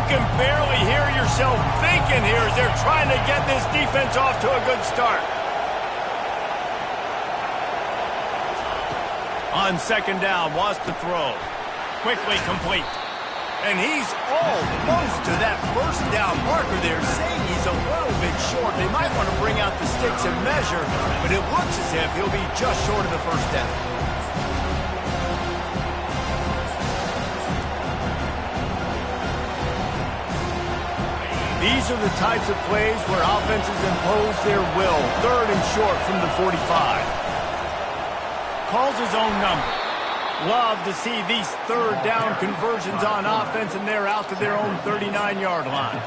can barely hear yourself thinking here as they're trying to get this defense off to a good start. On second down, wants to throw. Quickly complete. And he's almost to that first down marker there, saying he's a little bit short. They might want to bring out the sticks and measure, but it looks as if he'll be just short of the first down. These are the types of plays where offenses impose their will. Third and short from the 45. Calls his own number. Love to see these third down conversions on offense, and they're out to their own 39-yard line.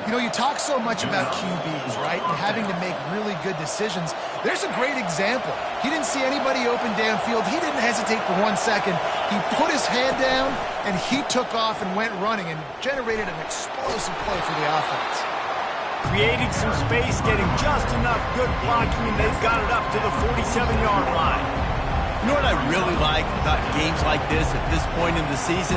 You know, you talk so much about QBs, right, and having to make really good decisions. There's a great example. He didn't see anybody open downfield. He didn't hesitate for 1 second. He put his head down, and he took off and went running and generated an explosive play for the offense. Creating some space, getting just enough good blocking, and they've got it up to the 47-yard line. You know what I really like about games like this at this point in the season?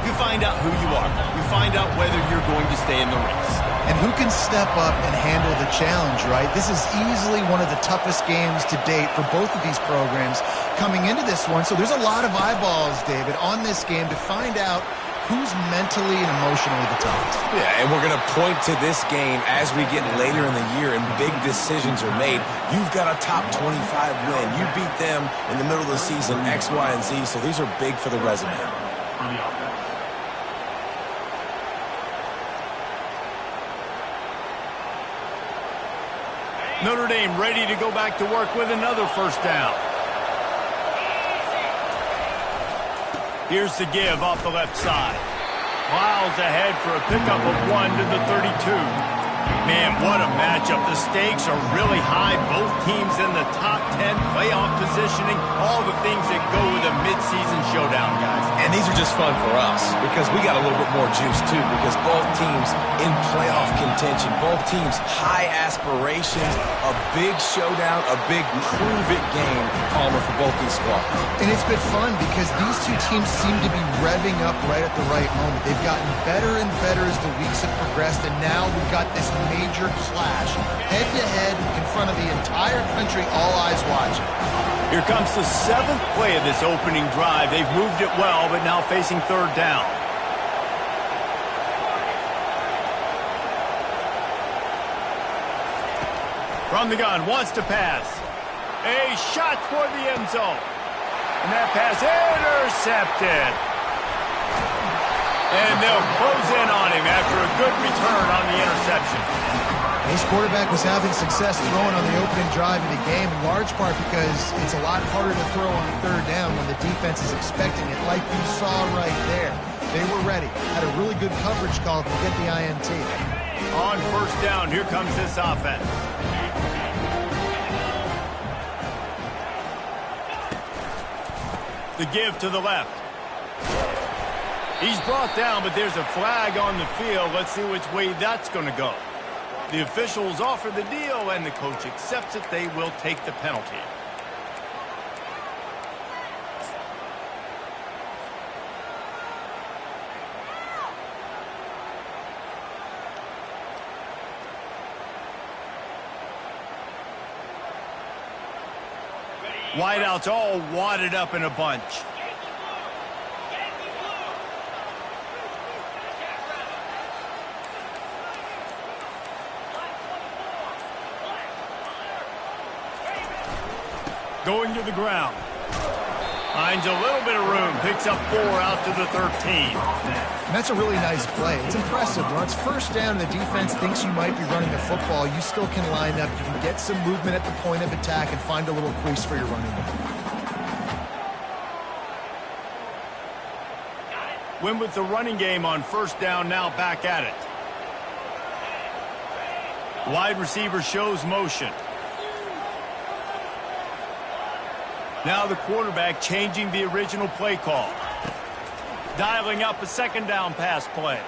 You find out who you are. You find out whether you're going to stay in the race. And who can step up and handle the challenge, right? This is easily one of the toughest games to date for both of these programs coming into this one. So there's a lot of eyeballs, David, on this game to find out who's mentally and emotionally the toughest. Yeah, and we're going to point to this game as we get later in the year and big decisions are made. You've got a top 25 win. You beat them in the middle of the season, X, Y, and Z, so these are big for the resume. Notre Dame ready to go back to work with another first down. Here's the give off the left side. Miles ahead for a pickup of 1 to the 32. Man, what a matchup. The stakes are really high. Both teams in the top 10, playoff positioning, all the things that go with a midseason showdown, guys. And these are just fun for us because we got a little bit more juice, too, because both teams in playoff contention, both teams high aspirations, a big showdown, a big prove-it game, Palmer, for both these squads. And it's been fun because these two teams seem to be revving up right at the right moment. They've gotten better and better as the weeks have progressed, and now we've got this major clash, head-to-head in front of the entire country, all eyes watching. Here comes the 7th play of this opening drive. They've moved it well, but now facing third down. From the gun, wants to pass. A shot toward the end zone. And that pass intercepted. And they'll close in on him after a good return on the interception. This quarterback was having success throwing on the opening drive of the game, in large part because it's a lot harder to throw on third down when the defense is expecting it, like you saw right there. They were ready, had a really good coverage call to get the INT. On first down, here comes this offense. The give to the left. He's brought down, but there's a flag on the field. Let's see which way that's going to go. The officials offer the deal, and the coach accepts it. They will take the penalty. Wideouts all wadded up in a bunch. Going to the ground. Finds a little bit of room. Picks up 4 out to the 13. And that's a really nice play. It's impressive. When it's first down and the defense thinks you might be running the football, you still can line up. You can get some movement at the point of attack and find a little crease for your running back. Win with the running game on first down, now back at it. Wide receiver shows motion. Now the quarterback changing the original play call. Dialing up a second down pass play.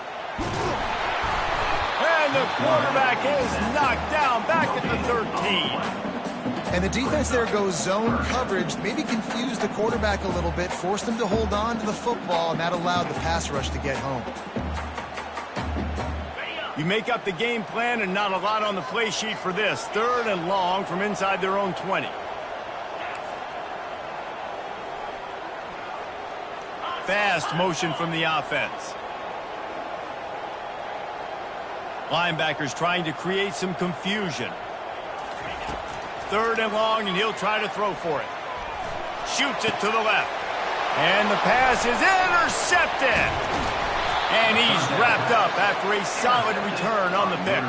And the quarterback is knocked down back at the 13. And the defense there goes zone coverage, maybe confused the quarterback a little bit, forced him to hold on to the football, and that allowed the pass rush to get home. You make up the game plan and not a lot on the play sheet for this. 3rd and long from inside their own 20. Fast motion from the offense. Linebackers trying to create some confusion. 3rd and long, and he'll try to throw for it. Shoots it to the left. And the pass is intercepted. And he's wrapped up after a solid return on the pick.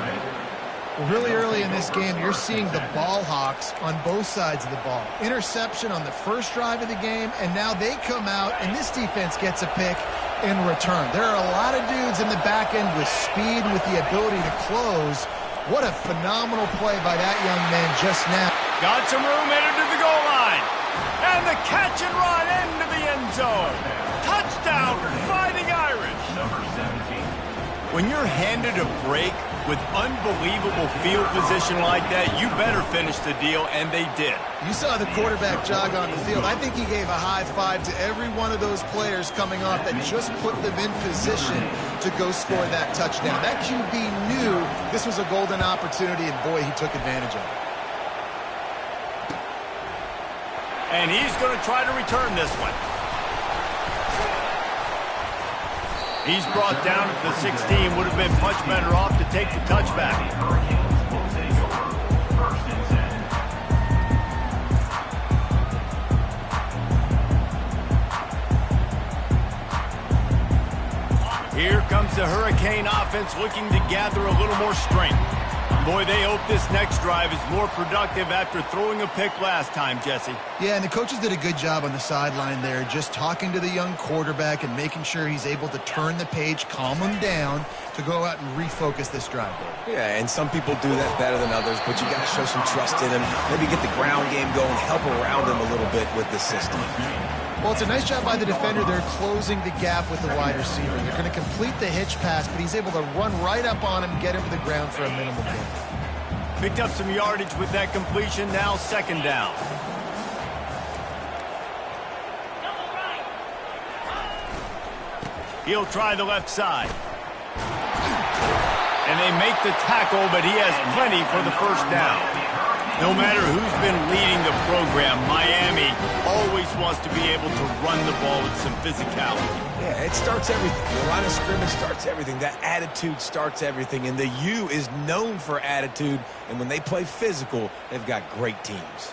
Well, really early in this game, you're seeing the ball hawks on both sides of the ball. Interception on the first drive of the game, and now they come out, and this defense gets a pick in return. There are a lot of dudes in the back end with speed, with the ability to close. What a phenomenal play by that young man just now. Got some room, entered to the goal line. And the catch and run into the end zone. Touchdown, Fighting Irish. When you're handed a break with unbelievable field position like that, you better finish the deal, and they did. You saw the quarterback jog on the field. I think he gave a high five to every one of those players coming off that just put them in position to go score that touchdown. That QB knew this was a golden opportunity, and boy, he took advantage of it. And he's going to try to return this one. He's brought down at the 16. Would have been much better off to take the touchback. Here comes the Hurricane offense looking to gather a little more strength. Boy, they hope this next drive is more productive after throwing a pick last time, Jesse. Yeah, and the coaches did a good job on the sideline there, just talking to the young quarterback and making sure he's able to turn the page, calm him down, to go out and refocus this drive. Yeah, and some people do that better than others, but you got to show some trust in him. Maybe get the ground game going, help around him a little bit with this system. Well, it's a nice job by the defender. They're closing the gap with the wide receiver. They're going to complete the hitch pass, but he's able to run right up on him, get him to the ground for a minimal gain. Picked up some yardage with that completion. Now 2nd down. He'll try the left side. And they make the tackle, but he has plenty for the 1st down. No matter who's been leading the program, Miami always wants to be able to run the ball with some physicality. Yeah, it starts everything. The line of scrimmage starts everything. That attitude starts everything. And the U is known for attitude. And when they play physical, they've got great teams.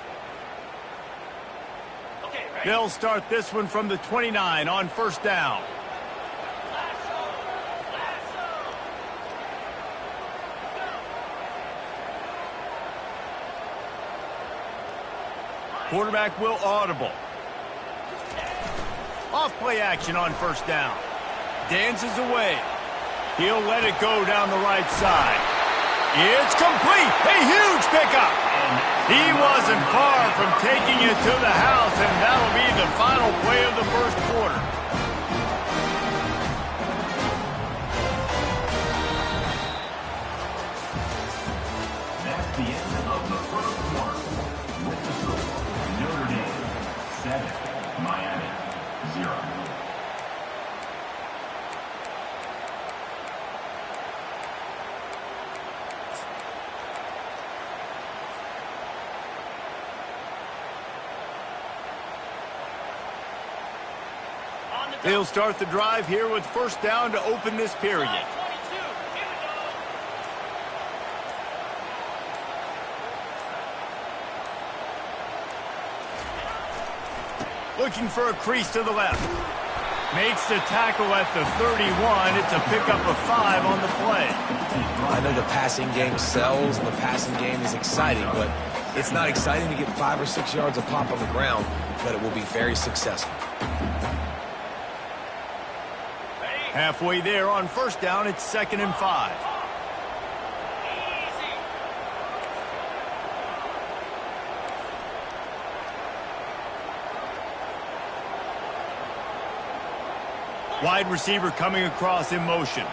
They'll start this one from the 29 on 1st down. Quarterback will audible. Off play action on 1st down. Dances away. He'll let it go down the right side. It's complete. A huge pickup. He wasn't far from taking it to the house, and that'll be the final play of the 1st quarter. That's the end of the 1st quarter. With the score, Notre Dame 7, Miami 0. They'll start the drive here with 1st down to open this period. Looking for a crease to the left. Makes the tackle at the 31. It's a pickup of 5 on the play. I know the passing game sells and the passing game is exciting, but it's not exciting to get 5 or 6 yards of pop on the ground, but it will be very successful. Halfway there on 1st down, it's 2nd and 5. Wide receiver coming across in motion.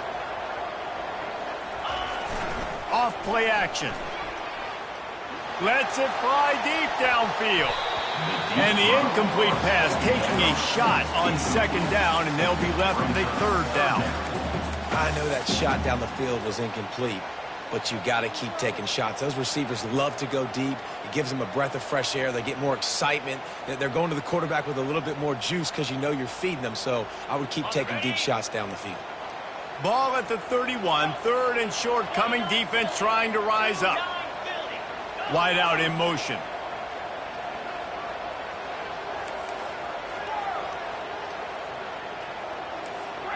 Off play action. Lets it fly deep downfield. And the incomplete pass taking a shot on 2nd down, and they'll be left with a 3rd down. I know that shot down the field was incomplete, but you got to keep taking shots. Those receivers love to go deep. It gives them a breath of fresh air. They get more excitement. They're going to the quarterback with a little bit more juice because you know you're feeding them. So I would keep taking deep shots down the field. Ball at the 31, 3rd and short, coming defense trying to rise up. Wide out in motion.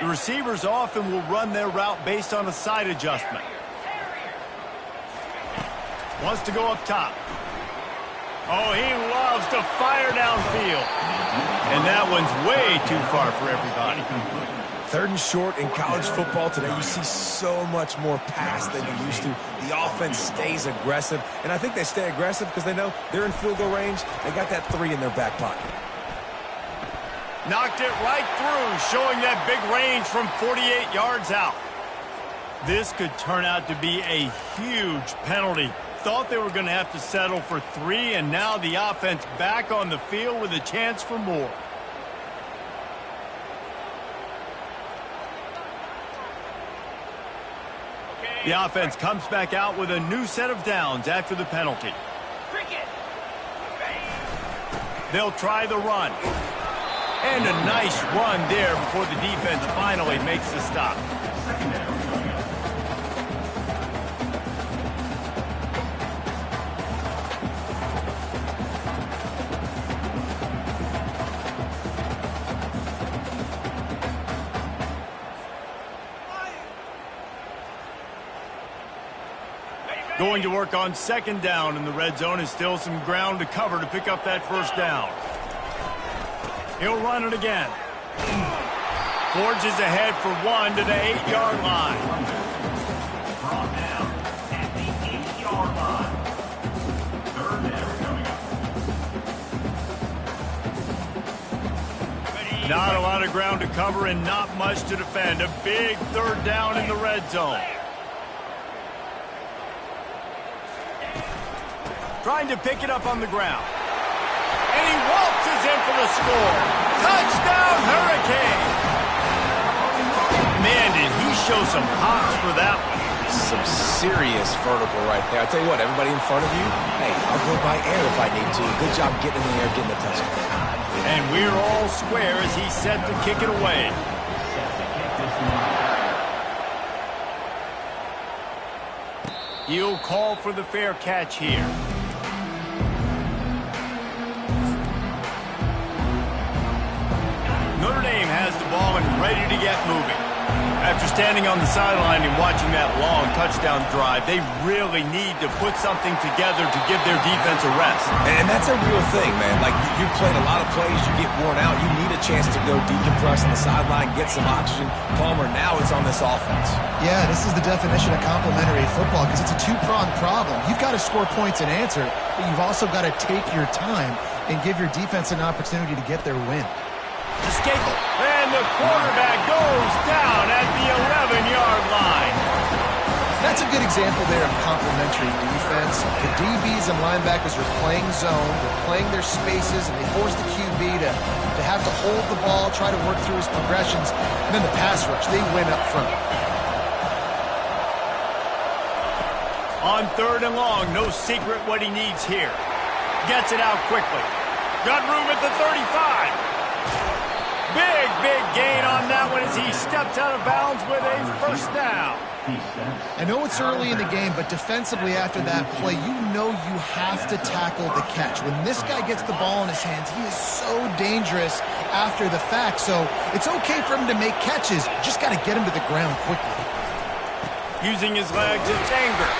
The receivers often will run their route based on a side adjustment. Wants to go up top. Oh, he loves to fire downfield. And that one's way too far for everybody. 3rd and short in college football today, you see so much more pass than you used to. The offense stays aggressive, and I think they stay aggressive because they know they're in field goal range. They got that 3 in their back pocket. Knocked it right through, showing that big range from 48 yards out. This could turn out to be a huge penalty. Thought they were going to have to settle for 3, and now the offense back on the field with a chance for more. The offense comes back out with a new set of downs after the penalty. They'll try the run. And a nice run there before the defense finally makes the stop. Going to work on 2nd down, and the red zone is still some ground to cover to pick up that 1st down. He'll run it again. Forges ahead for 1 to the 8-yard line. Brought down at the 8-yard line. 3rd down coming up. Not a lot of ground to cover and not much to defend. A big 3rd down in the red zone. Trying to pick it up on the ground. And he waltzes in for the score. Touchdown, Hurricane! Man, did he show some hops for that one. Some serious vertical right there. I tell you what, everybody in front of you, hey, I'll go by air if I need to. Good job getting in the air, getting the touchdown. And we're all square as he's set to kick it away. He'll call for the fair catch here. Notre Dame has the ball and ready to get moving. After standing on the sideline and watching that long touchdown drive, they really need to put something together to give their defense a rest. And that's a real thing, man. Like, you've played a lot of plays, you get worn out, you need a chance to go decompress on the sideline, get some oxygen. Palmer, now it's on this offense. Yeah, this is the definition of complementary football because it's a two-pronged problem. You've got to score points and answer, but you've also got to take your time and give your defense an opportunity to get their win. Escape. And the quarterback goes down at the 11-yard line. That's a good example there of complementary defense. The DBs and linebackers are playing zone, they're playing their spaces, and they force the QB to have to hold the ball, try to work through his progressions, and then the pass rush, they win up front. On 3rd and long, no secret what he needs here. Gets it out quickly. Got room at the 35. Big gain on that one as he steps out of bounds with a 1st down. I know it's early in the game, but defensively after that play, you know you have to tackle the catch. When this guy gets the ball in his hands, he is so dangerous after the fact. So it's okay for him to make catches. Just got to get him to the ground quickly. Using his legs, it's Anger.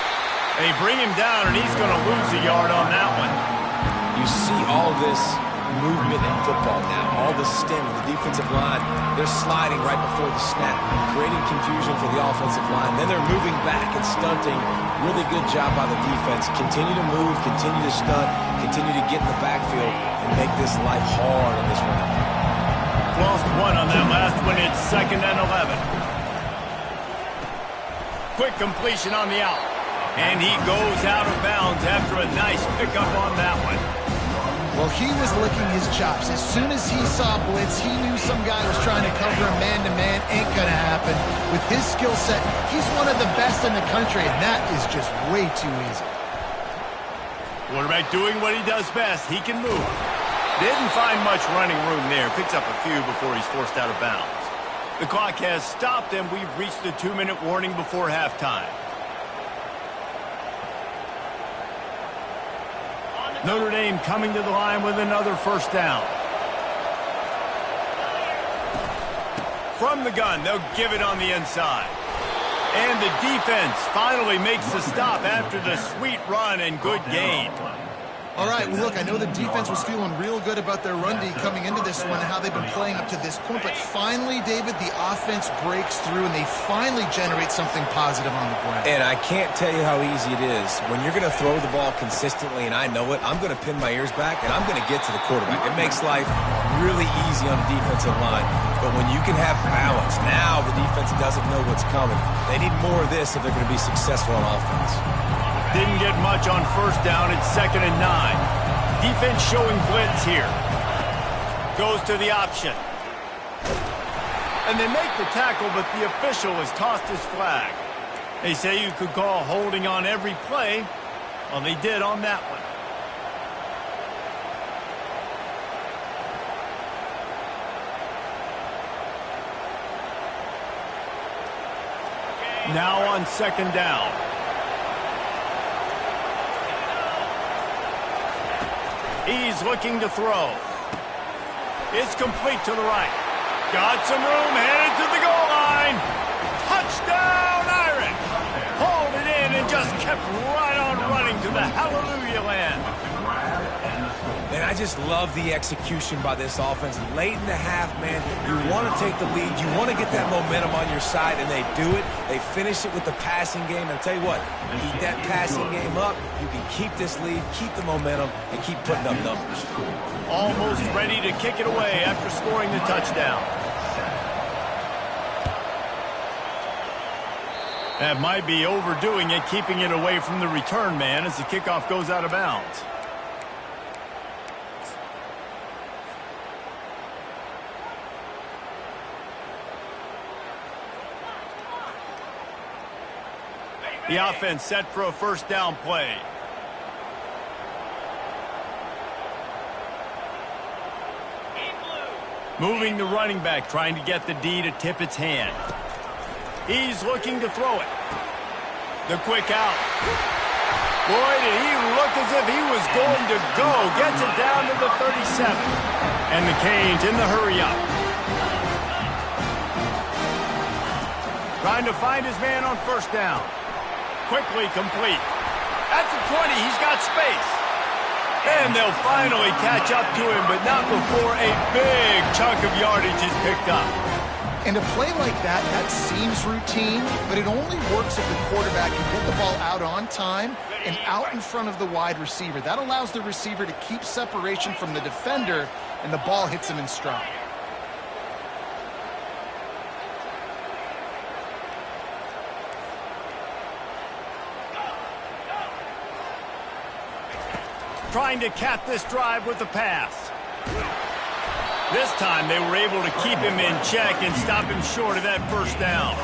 They bring him down, and he's going to lose a yard on that one. You see all this movement in football now, all the sting, the defensive line, they're sliding right before the snap, creating confusion for the offensive line. Then they're moving back and stunting. Really good job by the defense. Continue to move, continue to stunt, continue to get in the backfield and make this life hard on this running back. Lost one on that last one. It's 2nd and 11. Quick completion on the out. And he goes out of bounds after a nice pickup on that one. Well, he was licking his chops. As soon as he saw blitz, he knew some guy was trying to cover him man-to-man. Ain't gonna happen. With his skill set, he's one of the best in the country, and that is just way too easy. Quarterback doing what he does best. He can move. Didn't find much running room there. Picks up a few before he's forced out of bounds. The clock has stopped, and we've reached the 2-minute warning before halftime. Notre Dame coming to the line with another first down. From the gun, they'll give it on the inside. And the defense finally makes the stop after the sweet run and good gain. All right, well, look, I know the defense was feeling real good about their run D coming into this one and how they've been playing up to this point, but finally, David, the offense breaks through and they finally generate something positive on the ground. And I can't tell you how easy it is. When you're going to throw the ball consistently, and I know it, I'm going to pin my ears back and I'm going to get to the quarterback. It makes life really easy on the defensive line. But when you can have balance, now the defense doesn't know what's coming. They need more of this if they're going to be successful on offense. Didn't get much on first down. It's 2nd and 9. Defense showing blitz here. Goes to the option. And they make the tackle, but the official has tossed his flag. They say you could call holding on every play. Well, they did on that one. Now on 2nd down. He's looking to throw. It's complete to the right. Got some room, headed to the goal line. Touchdown, Irish! Hauled it in and just kept right on running to the hallelujah land. And I just love the execution by this offense. Late in the half, man, you want to take the lead. You want to get that momentum on your side, and they do it. They finish it with the passing game. And I'll tell you what, keep that passing game up. You can keep this lead, keep the momentum, and keep putting up numbers. Almost ready to kick it away after scoring the touchdown. That might be overdoing it, keeping it away from the return man as the kickoff goes out of bounds. The offense set for a first down play. Moving the running back, trying to get the D to tip its hand. He's looking to throw it. The quick out. Boy, did he look as if he was going to go. Gets it down to the 37. And the Canes in the hurry up. Trying to find his man on first down. Quickly complete. At the 20, he's got space. And they'll finally catch up to him, but not before a big chunk of yardage is picked up. And a play like that, that seems routine, but it only works if the quarterback can get the ball out on time and out in front of the wide receiver. That allows the receiver to keep separation from the defender, and the ball hits him in stride. Trying to cap this drive with the pass. This time they were able to keep him in check and stop him short of that first down.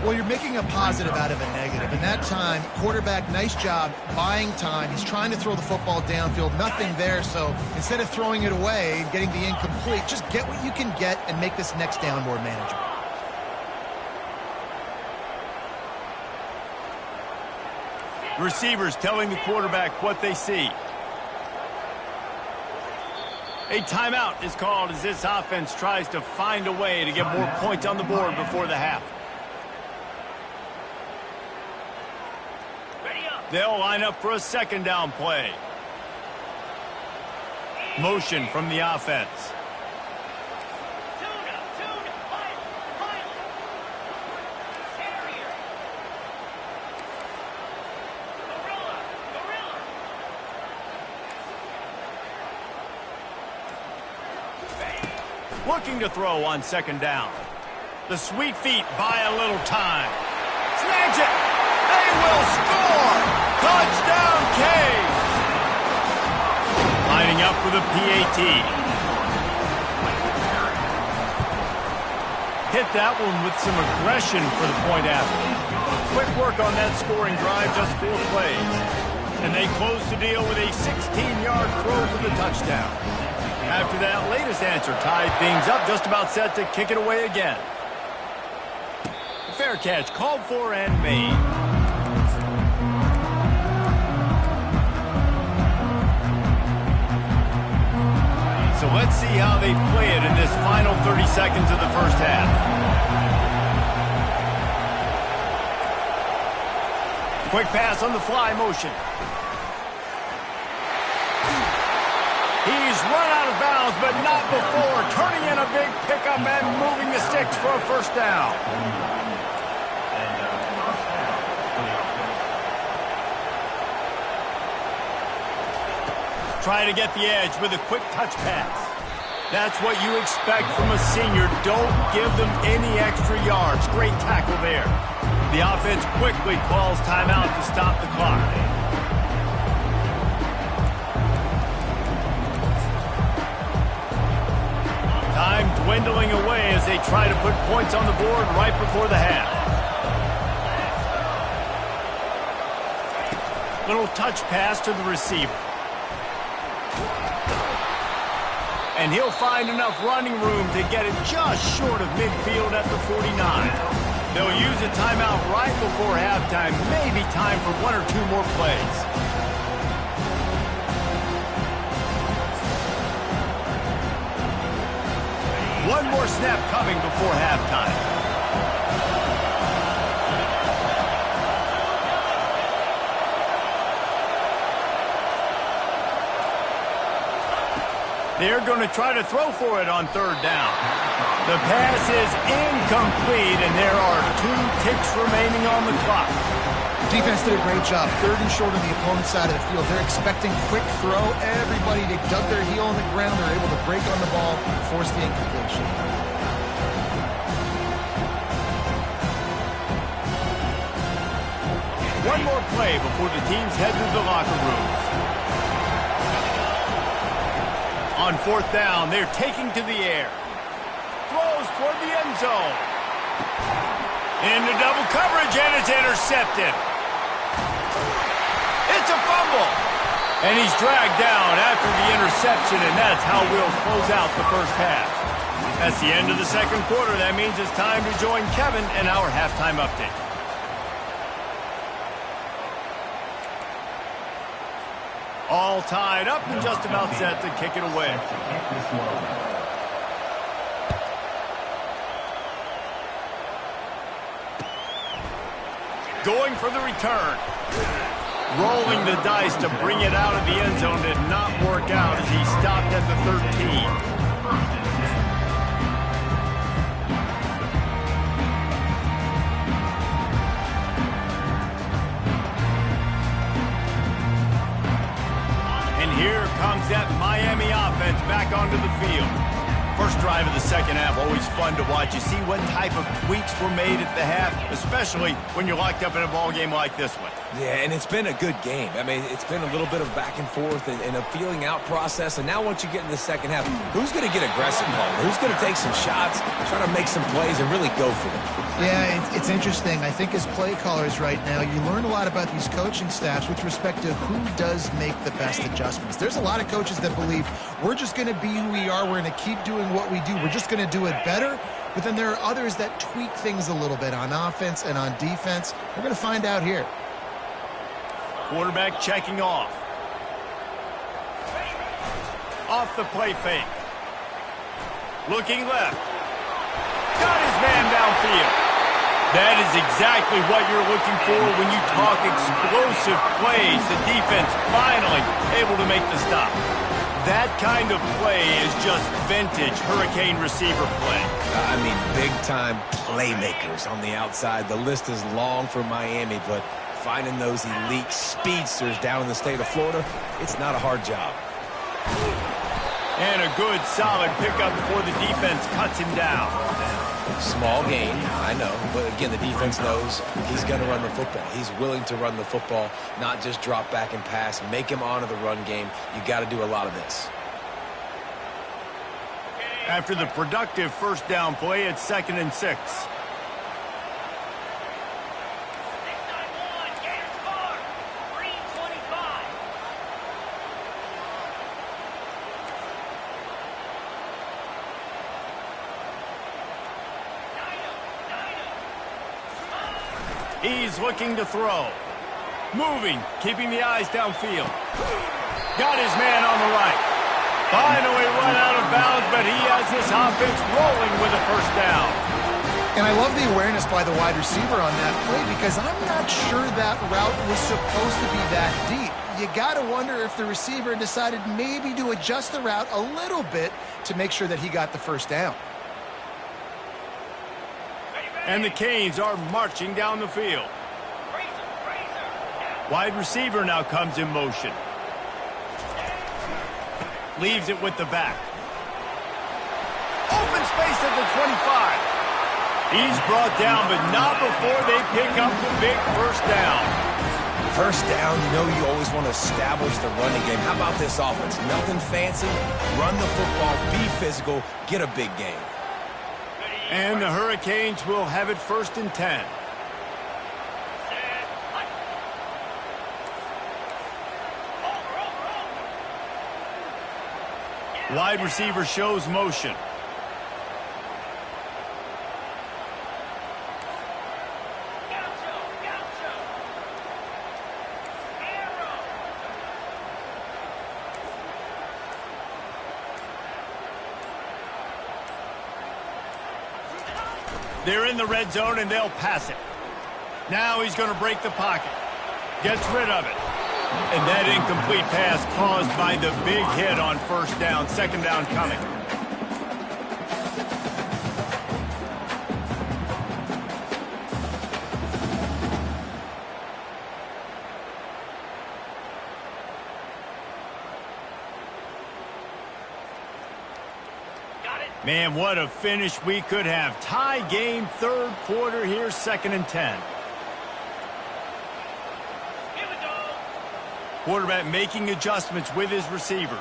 Well, you're making a positive out of a negative. And that time, quarterback, nice job buying time. He's trying to throw the football downfield. Nothing there, so instead of throwing it away and getting the incomplete, just get what you can get and make this next down more manageable. Receivers telling the quarterback what they see. A timeout is called as this offense tries to find a way to get more points on the board before the half. They'll line up for a second down play. Motion from the offense. Looking to throw on second down. The sweet feet buy a little time. Snags it. They will score. Touchdown, Canes. Lining up for the PAT. Hit that one with some aggression for the point after. Quick work on that scoring drive, just 4 plays. And they close the deal with a 16-yard throw for the touchdown. After that latest answer tied things up, just about set to kick it away again. Fair catch called for and made. So let's see how they play it in this final 30 seconds of the first half. Quick pass on the fly motion. He's run out of bounds, but not before turning in a big pickup and moving the sticks for a first down. Trying to get the edge with a quick touch pass. That's what you expect from a senior. Don't give them any extra yards. Great tackle there. The offense quickly calls timeout to stop the clock. Time dwindling away as they try to put points on the board right before the half. Little touch pass to the receiver. And he'll find enough running room to get it just short of midfield at the 49. They'll use a timeout right before halftime. Maybe time for 1 or 2 more plays. One more snap coming before halftime. They're going to try to throw for it on 3rd down. The pass is incomplete, and there are 2 ticks remaining on the clock. Defense did a great job. 3rd and short on the opponent's side of the field. They're expecting quick throw. Everybody, they dug their heel on the ground. They're able to break on the ball, force the incompletion. One more play before the teams head to the locker rooms. On 4th down, they're taking to the air. Throws toward the end zone. Into double coverage, and it's intercepted. It's a fumble. And he's dragged down after the interception, and that's how we'll close out the first half. That's the end of the 2nd quarter. That means it's time to join Kevin and our halftime update. All tied up and just about set to kick it away. Going for the return. Rolling the dice to bring it out of the end zone did not work out as he stopped at the 13. Here comes that Miami offense back onto the field. First drive of the 2nd half, always fun to watch. You see what type of tweaks were made at the half, especially when you're locked up in a ball game like this one. Yeah, and it's been a good game. I mean, it's been a little bit of back and forth and a feeling out process. And now once you get in the 2nd half, who's going to get aggressive, Paul? Who's going to take some shots, try to make some plays, and really go for it? Yeah, it's interesting. I think as play callers right now, you learn a lot about these coaching staffs with respect to who does make the best adjustments. There's a lot of coaches that believe we're just going to be who we are. We're going to keep doing what we do. We're just going to do it better. But then there are others that tweak things a little bit on offense and on defense. We're going to find out here. Quarterback checking off. Off the play fake. Looking left. Got his man downfield. That is exactly what you're looking for when you talk explosive plays. The defense finally able to make the stop. That kind of play is just vintage Hurricane receiver play. I mean, big-time playmakers on the outside. The list is long for Miami, but finding those elite speedsters down in the state of Florida, it's not a hard job. And a good, solid pickup before the defense cuts him down. Small gain, I know. But again, the defense knows he's going to run the football. He's willing to run the football, not just drop back and pass. Make him honor the run game. You got to do a lot of this. After the productive first down play, it's 2nd and 6. He's looking to throw. Moving, keeping the eyes downfield. Got his man on the right. Finally run out of bounds, but he has this offense rolling with a first down. And I love the awareness by the wide receiver on that play because I'm not sure that route was supposed to be that deep. You got to wonder if the receiver decided maybe to adjust the route a little bit to make sure that he got the first down. And the Canes are marching down the field. Wide receiver now comes in motion. Leaves it with the back. Open space at the 25. He's brought down, but not before they pick up the big first down. First down, you know you always want to establish the running game. How about this offense? Nothing fancy. Run the football, be physical, get a big gain. And the Hurricanes will have it 1st and 10. Wide receiver shows motion. They're in the red zone, and they'll pass it. Now he's going to break the pocket. Gets rid of it. And that incomplete pass caused by the big hit on first down. 2nd down coming. Man, what a finish we could have. Tie game, 3rd quarter here, 2nd and 10. Quarterback making adjustments with his receivers.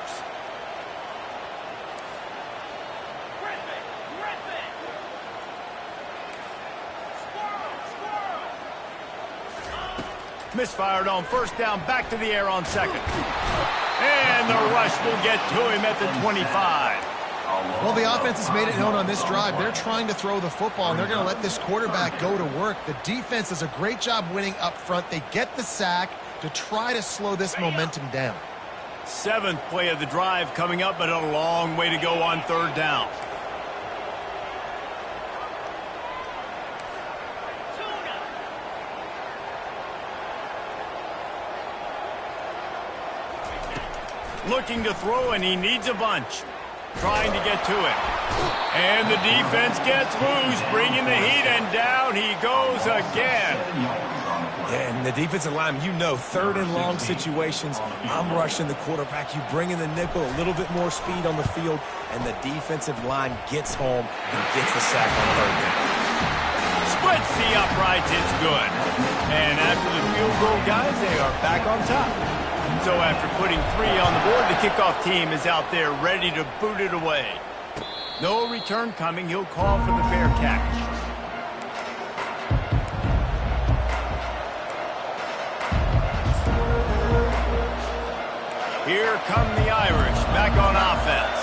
Misfired on first down, back to the air on 2nd. And the rush will get to him at the 25. Well, the offense has made it known on this drive. They're trying to throw the football, and they're going to let this quarterback go to work. The defense does a great job winning up front. They get the sack to try to slow this momentum down. 7th play of the drive coming up, but a long way to go on 3rd down. Looking to throw, and he needs a bunch. Trying to get to it. And the defense gets loose, bringing the heat, and down he goes again. Yeah, and the defensive line, you know, 3rd and long situations, I'm rushing the quarterback. You bring in the nickel, a little bit more speed on the field, and the defensive line gets home and gets the sack on 3rd down. Splits the uprights, it's good. And after the field goal, guys, they are back on top. So after putting 3 on the board, the kickoff team is out there ready to boot it away. No return coming. He'll call for the fair catch. Here come the Irish back on offense.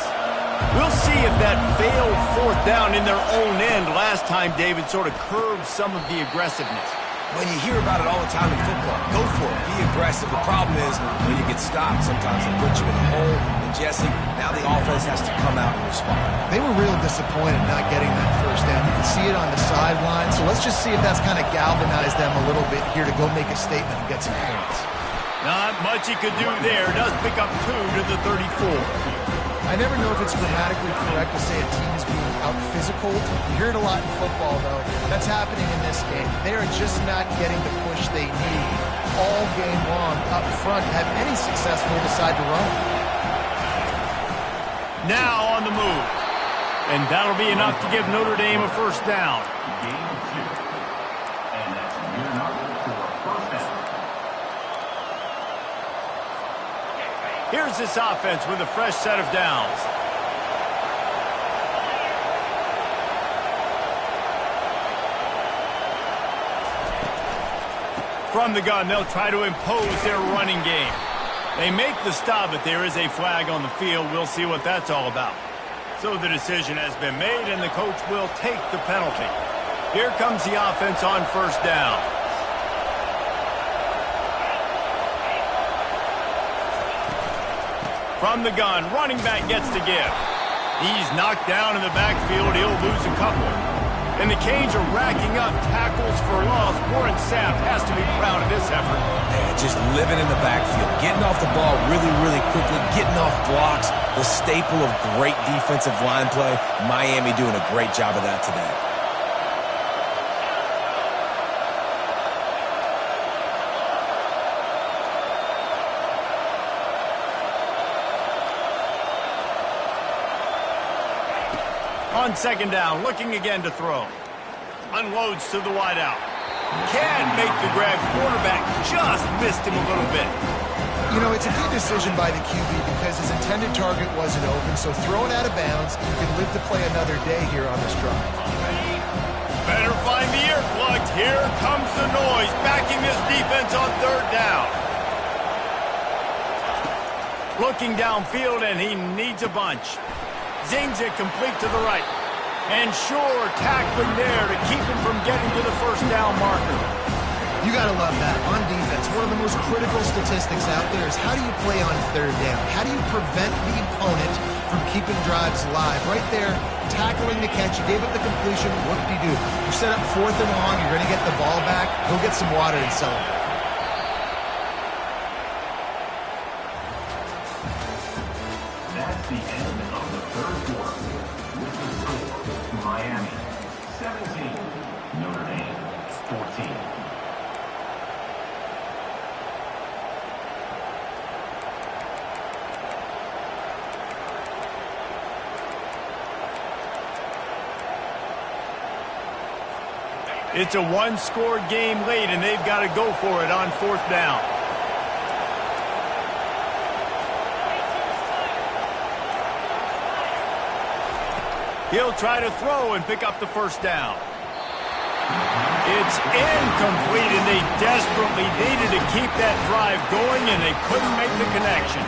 We'll see if that failed 4th down in their own end last time David sort of curbed some of the aggressiveness. When you hear about it all the time in football, go for it. Be aggressive. The problem is when you get stopped, sometimes it puts you in a hole. And Jesse, now the offense has to come out and respond. They were real disappointed not getting that first down. You can see it on the sideline. So let's just see if that's kind of galvanized them a little bit here to go make a statement and get some points. Not much he could do there. Does pick up 2 to the 34. I never know if it's grammatically correct to say a team is being out-physical. You hear it a lot in football, though. That's happening in this game. They are just not getting the push they need all game long up front to have any success when they decide to run. Now on the move. And that'll be enough to give Notre Dame a first down. Game 2. And that's your number for a first down. Here's this offense with a fresh set of downs. From the gun, they'll try to impose their running game. They make the stop, but there is a flag on the field. We'll see what that's all about. So the decision has been made, and the coach will take the penalty. Here comes the offense on first down. From the gun, running back gets to give. He's knocked down in the backfield. He'll lose a couple. And the Canes are racking up tackles for loss. Warren Sapp has to be proud of this effort. Yeah, just living in the backfield, getting off the ball really, really quickly, getting off blocks, the staple of great defensive line play. Miami doing a great job of that today. On second down, looking again to throw. Unloads to the wideout. Can't make the grab. Quarterback just missed him a little bit. You know, it's a good decision by the QB because his intended target wasn't open, so throw it out of bounds. You can live to play another day here on this drive. Better find the earplugs. Here comes the noise, backing this defense on third down. Looking downfield, and he needs a bunch. Zings it complete to the right. And sure, tackling there to keep him from getting to the first down marker. You got to love that. On defense, one of the most critical statistics out there is how do you play on third down? How do you prevent the opponent from keeping drives alive? Right there, tackling the catch. You gave up the completion. What did you do? You set up 4th and long. You're going to get the ball back. Go get some water and celebrate. That's the end of the third quarter. With the score, Miami 17, Notre Dame 14. It's a one-score game late, and they've got to go for it on fourth down. He'll try to throw and pick up the first down. It's incomplete, and they desperately needed to keep that drive going, and they couldn't make the connection.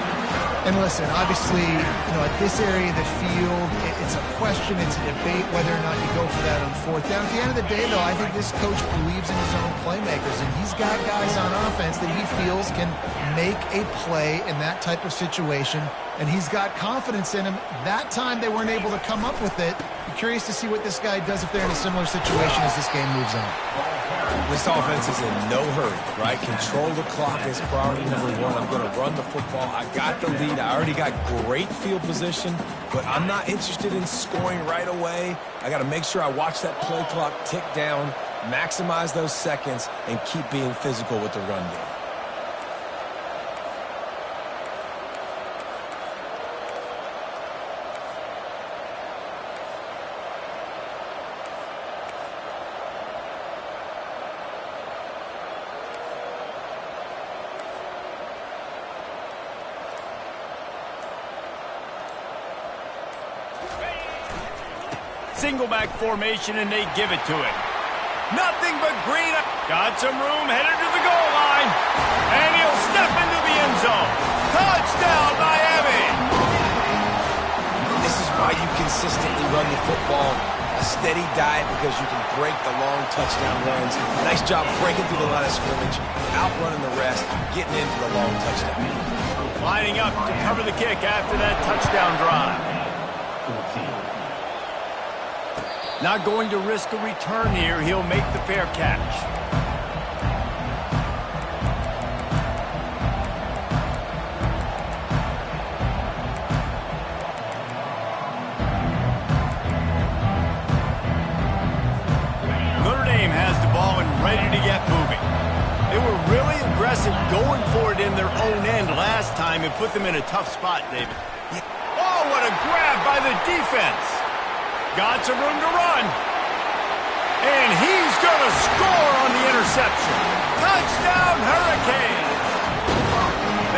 And listen, obviously, you know, at this area of the field, it's a question, it's a debate whether or not you go for that on fourth down. At the end of the day, though, I think this coach believes in his own playmakers, and he's got guys on offense that he feels can make a play in that type of situation, and he's got confidence in him. That time they weren't able to come up with it. Be curious to see what this guy does if they're in a similar situation as this game moves on. This offense is in no hurry, right? Control the clock is priority number one. I'm going to run the football. I got the lead. I already got great field position, but I'm not interested in scoring right away. I got to make sure I watch that play clock tick down, maximize those seconds, and keep being physical with the run game. Single back formation, and they give it to him. Nothing but green. Got some room, headed to the goal line. And he'll step into the end zone. Touchdown, Miami! This is why you consistently run the football. A steady diet because you can break the long touchdown runs. Nice job breaking through the line of scrimmage, outrunning the rest, getting in for the long touchdown. Lining up to cover the kick after that touchdown drive. 14. Not going to risk a return here. He'll make the fair catch. Notre Dame has the ball and ready to get moving. They were really aggressive going for it in their own end last time and put them in a tough spot, David. Oh, what a grab by the defense. got some room to run. And he's going to score on the interception. Touchdown, Hurricanes.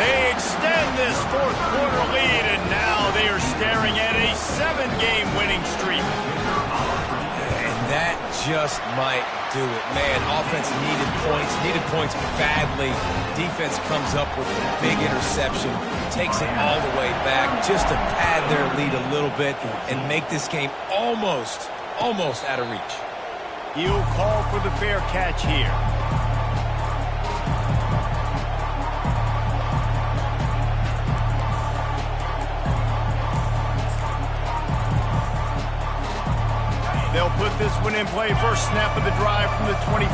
They extend this fourth quarter lead, and now they are staring at a 7-game winning streak. And that just might do it. Man, offense needed points badly. Defense comes up with a big interception, takes it all the way back just to pad their lead a little bit and make this game almost out of reach. He'll call for the fair catch here. They'll put this one in play. First snap of the drive from the 25.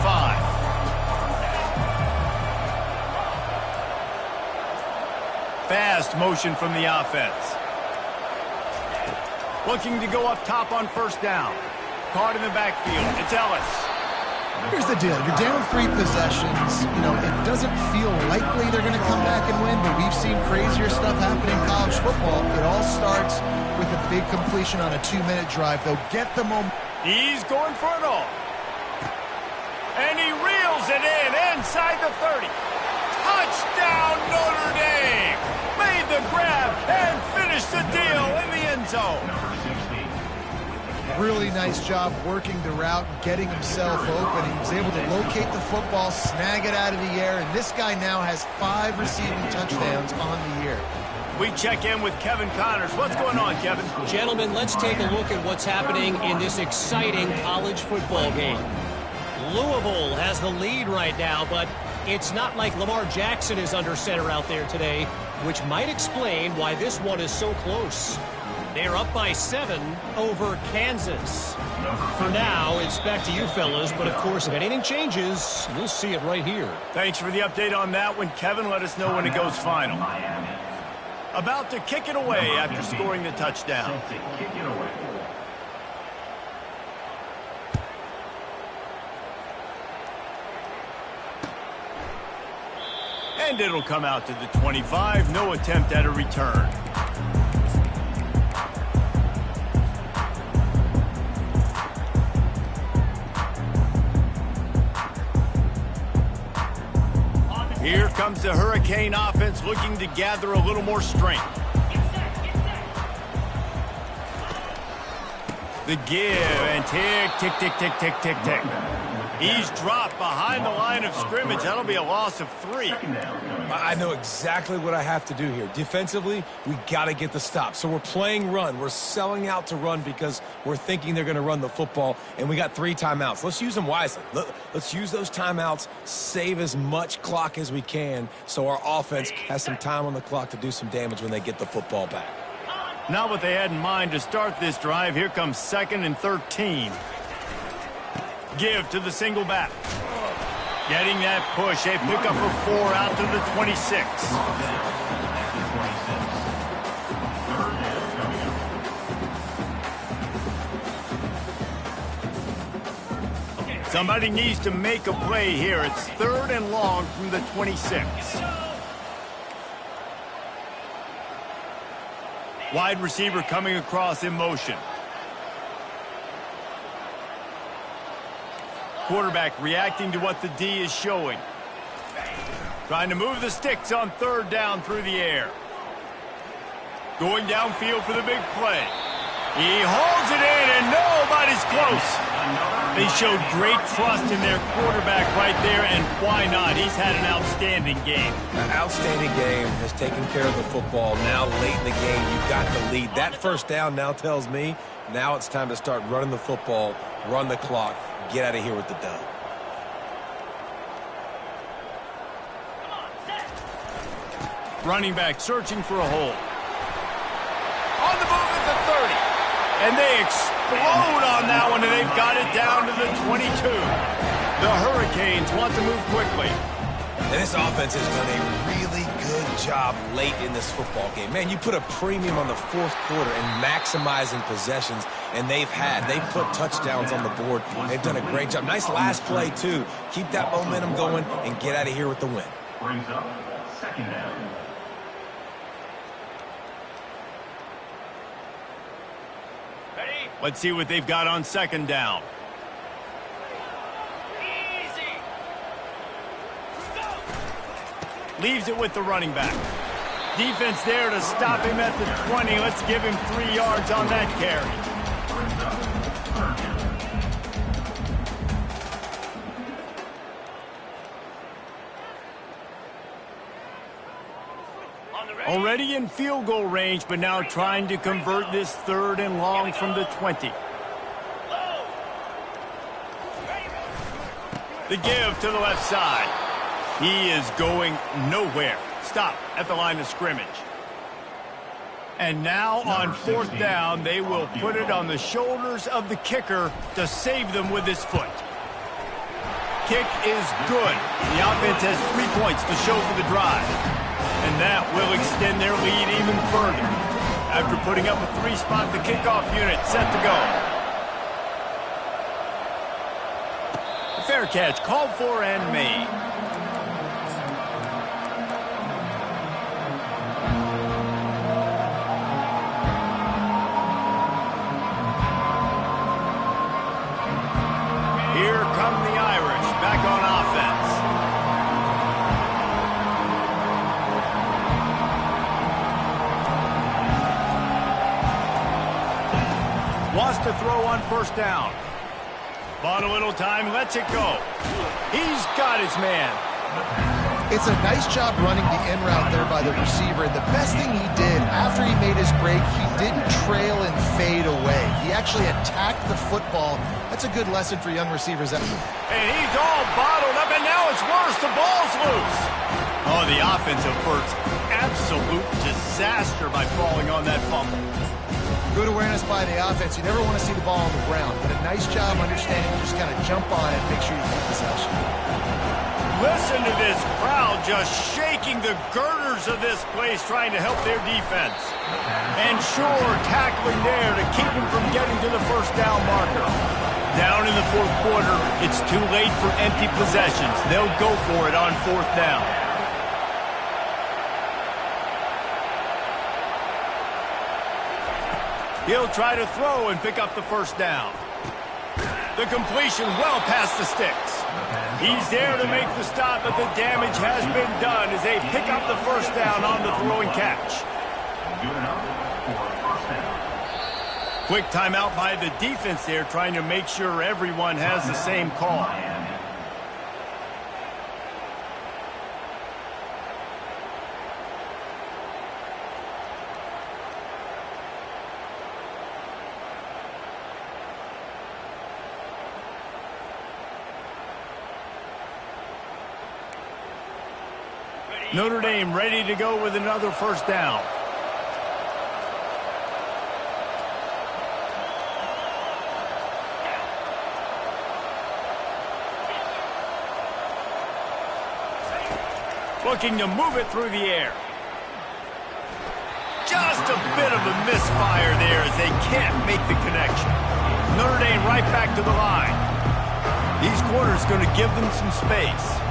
Fast motion from the offense. Looking to go up top on first down. Caught in the backfield. It's Ellis. Here's the deal. You're down 3 possessions. You know, it doesn't feel likely they're going to come back and win, but we've seen crazier stuff happen in college football. It all starts with a big completion on a 2-minute drive. They'll get the momentum. He's going for it all. And he reels it in inside the 30. Touchdown, Notre Dame. Made the grab and finished the deal in the end zone. Really nice job working the route, getting himself open. He was able to locate the football, snag it out of the air, and this guy now has 5 receiving touchdowns on the year. We check in with Kevin Connors. What's going on, Kevin? Gentlemen, let's take a look at what's happening in this exciting college football game. Louisville has the lead right now, but it's not like Lamar Jackson is under center out there today, which might explain why this one is so close. They're up by 7 over Kansas. For now, it's back to you fellas, but of course, if anything changes, you'll see it right here. Thanks for the update on that one, Kevin. Let us know when it goes final. About to kick it away after scoring the touchdown. And it'll come out to the 25. No attempt at a return. Here comes the Hurricane offense looking to gather a little more strength. The give and tick, tick, tick, tick, tick, tick, tick. He's dropped behind the line of scrimmage. That'll be a loss of 3. I know exactly what I have to do here. Defensively, we got to get the stop. So we're playing run. We're selling out to run because we're thinking they're going to run the football, and we got 3 timeouts. Let's use them wisely. Let's use those timeouts, save as much clock as we can so our offense has some time on the clock to do some damage when they get the football back. Not what they had in mind to start this drive. Here comes 2nd and 13. Give to the single back. Getting that push. A pickup of 4 out to the 26. Somebody needs to make a play here. It's 3rd and long from the 26. Wide receiver coming across in motion. Quarterback reacting to what the D is showing. Trying to move the sticks on 3rd down through the air. Going downfield for the big play. He holds it in and nobody's close. They showed great trust in their quarterback right there, and why not? He's had an outstanding game. An outstanding game, has taken care of the football. Now late in the game, you've got the lead. That first down now tells me now it's time to start running the football, run the clock, get out of here with the dub. Running back searching for a hole. On the move at the 30. And they explode on that one, and they've got it down to the 22. The Hurricanes want to move quickly. And this offense has done a really good job late in this football game. Man, you put a premium on the 4th quarter and maximizing possessions, and they've put touchdowns on the board. They've done a great job. Nice last play, too. Keep that momentum going and get out of here with the win. Brings up 2nd down. Ready? Let's see what they've got on second down. Leaves it with the running back. Defense there to stop him at the 20. Let's give him 3 yards on that carry. Already in field goal range, but now trying to convert this 3rd and long from the 20. The give to the left side. He is going nowhere. Stop at the line of scrimmage. And now on 4th down, they will put it on the shoulders of the kicker to save them with his foot. Kick is good. The offense has 3 points to show for the drive. And that will extend their lead even further. After putting up a 3-spot, the kickoff unit set to go. The fair catch called for and made. Here come the Irish back on offense. Wants to throw on 1st down. Bought a little time, lets it go. He's got his man. It's a nice job running the in route there by the receiver. And the best thing he did after he made his break, he didn't trail and fade away. He actually attacked the football. That's a good lesson for young receivers. And he's all bottled up, and now it's worse. The ball's loose. Oh, the offense averts absolute disaster by falling on that fumble. Good awareness by the offense. You never want to see the ball on the ground, but a nice job understanding to just kind of jump on it and make sure you keep possession. Listen to this crowd just shaking the girders of this place trying to help their defense. And sure, tackling there to keep them from getting to the 1st down marker. Down in the 4th quarter, it's too late for empty possessions. They'll go for it on 4th down. He'll try to throw and pick up the 1st down. The completion well past the sticks. He's there to make the stop, but the damage has been done as they pick up the 1st down on the throwing catch. Quick timeout by the defense there, trying to make sure everyone has the same call. Notre Dame ready to go with another 1st down. Looking to move it through the air. Just a bit of a misfire there as they can't make the connection. Notre Dame right back to the line. These quarters going to give them some space.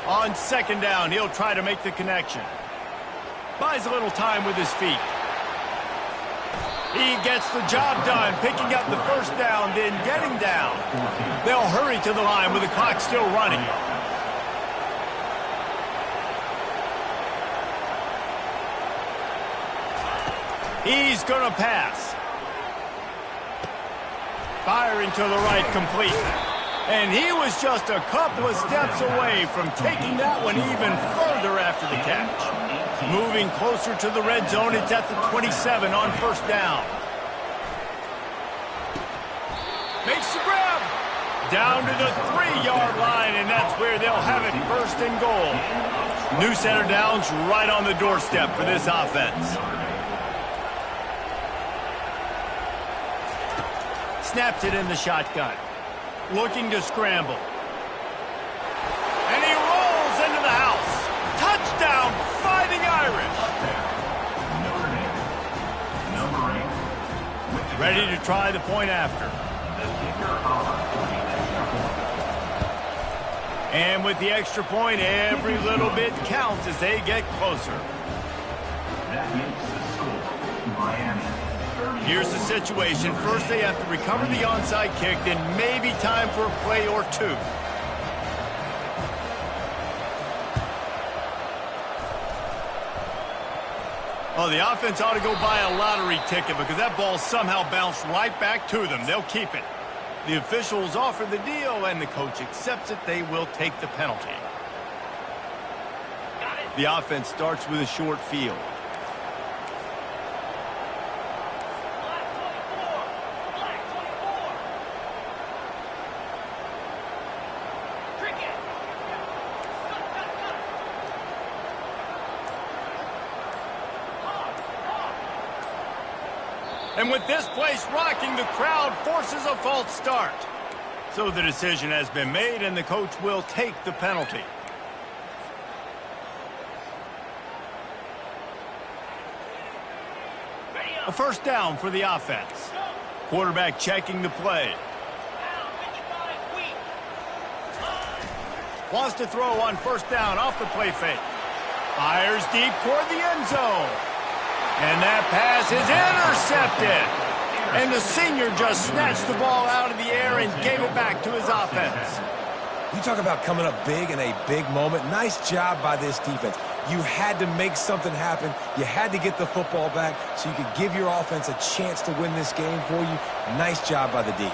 On 2nd down, he'll try to make the connection. Buys a little time with his feet. He gets the job done, picking up the 1st down, then getting down. They'll hurry to the line with the clock still running. He's going to pass. Firing to the right, complete. And he was just a couple of steps away from taking that one even further after the catch. Moving closer to the red zone, it's at the 27 on 1st down. Makes the grab. Down to the 3-yard line, and that's where they'll have it 1st and goal. New center downs right on the doorstep for this offense. Snaps it in the shotgun. Looking to scramble. And he rolls into the house. Touchdown, Fighting Irish. Ready to try the point after. And with the extra point, every little bit counts as they get closer. That makes the score Miami 30. Here's the situation. First, they have to recover the onside kick, then maybe time for a play or two. Oh, the offense ought to go buy a lottery ticket because that ball somehow bounced right back to them. They'll keep it. The officials offer the deal, and the coach accepts it. They will take the penalty. The offense starts with a short field. And with this place rocking, the crowd forces a false start. So the decision has been made, and the coach will take the penalty. A first down for the offense. Quarterback checking the play. Wants to throw on first down off the play fake. Fires deep toward the end zone. And that pass is intercepted. And the senior just snatched the ball out of the air and gave it back to his offense. You talk about coming up big in a big moment. Nice job by this defense. You had to make something happen. You had to get the football back so you could give your offense a chance to win this game for you. Nice job by the D.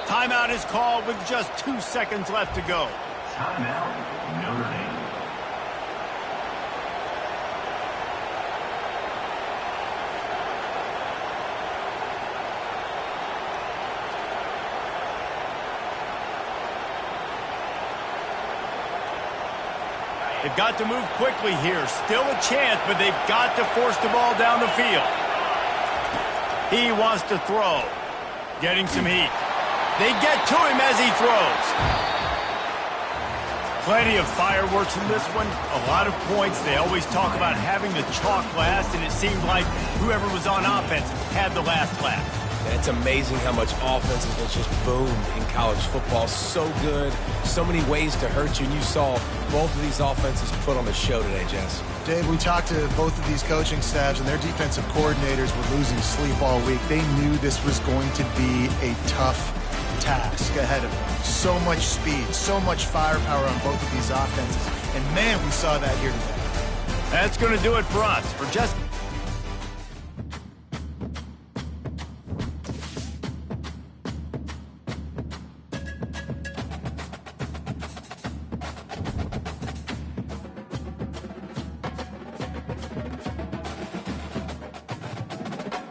Timeout is called with just 2 seconds left to go. Timeout, Notre Dame. They've got to move quickly here. Still a chance, but they've got to force the ball down the field. He wants to throw. Getting some heat. They get to him as he throws. Plenty of fireworks in this one. A lot of points. They always talk about having the chalk last, and it seemed like whoever was on offense had the last laugh. And it's amazing how much offense has just boomed in college football. So good. So many ways to hurt you. And you saw both of these offenses put on the show today, Jess. Dave, we talked to both of these coaching staffs, and their defensive coordinators were losing sleep all week. They knew this was going to be a tough task ahead of them. So much speed, so much firepower on both of these offenses. And, man, we saw that here today. That's going to do it for us. For just